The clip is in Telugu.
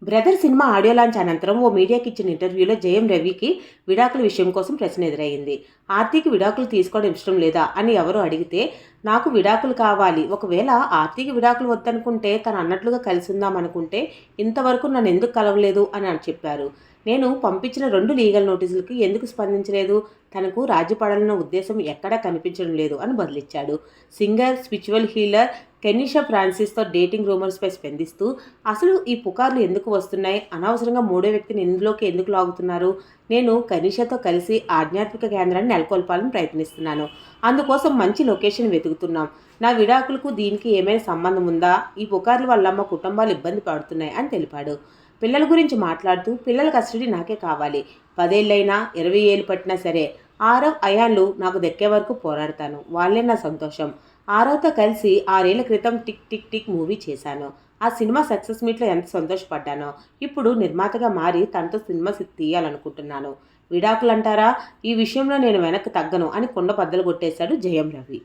బ్రదర్ సినిమా ఆడియో లాంచ్ అనంతరం ఓ మీడియాకి ఇచ్చిన ఇంటర్వ్యూలో జయం రవికి విడాకుల విషయం కోసం ప్రశ్న ఎదురయ్యింది. ఆర్తికి విడాకులు తీసుకోవడం ఇష్టం లేదా అని ఎవరో అడిగితే, నాకు విడాకులు కావాలి, ఒకవేళ ఆర్తికి విడాకులు వద్దనుకుంటే తను అన్నట్లుగా కలిసి ఉందాం అనుకుంటే ఇంతవరకు నన్ను ఎందుకు కలవలేదు అని చెప్పారు. నేను పంపించిన 2 లీగల్ నోటీసులకి ఎందుకు స్పందించలేదు, తనకు రాజీపడాలన్న ఉద్దేశం ఎక్కడా కనిపించడం లేదు అని బదులిచ్చాడు. Singer, spiritual healer Kenisha ఫ్రాన్సిస్తో dating రూమర్స్పై స్పందిస్తూ, అసలు ఈ పుకార్లు ఎందుకు వస్తున్నాయి, అనవసరంగా మూడో వ్యక్తిని ఇందులోకి ఎందుకు లాగుతున్నారు, నేను కెనిషాతో కలిసి ఆధ్యాత్మిక కేంద్రాన్ని నెలకొల్పాలని ప్రయత్నిస్తున్నాను, అందుకోసం మంచి లొకేషన్ వెతుకుతున్నాం, నా విడాకులకు దీనికి ఏమైనా సంబంధం ఉందా, ఈ పుకార్ల వల్ల మా కుటుంబాలు ఇబ్బంది పడుతున్నాయి అని తెలిపాడు. పిల్లల గురించి మాట్లాడుతూ, పిల్లల కస్టడీ నాకే కావాలి, 10 ఏళ్ళైనా 20 ఏళ్ళు పట్టినా సరే, ఆరవ్ అయాన్లు నాకు దక్కే వరకు పోరాడతాను, వాళ్ళే నా సంతోషం. ఆరవ్తో కలిసి 6 ఏళ్ల క్రితం టిక్ టిక్ టిక్ మూవీ చేశాను. ఆ సినిమా సక్సెస్ మీట్లో ఎంత సంతోషపడ్డానో, ఇప్పుడు నిర్మాతగా మారి తనతో సినిమా తీయాలనుకుంటున్నాను. విడాకులంటారా, ఈ విషయంలో నేను వెనక్కి తగ్గను అని కుండ బద్దలు కొట్టేశాడు జయం రవి.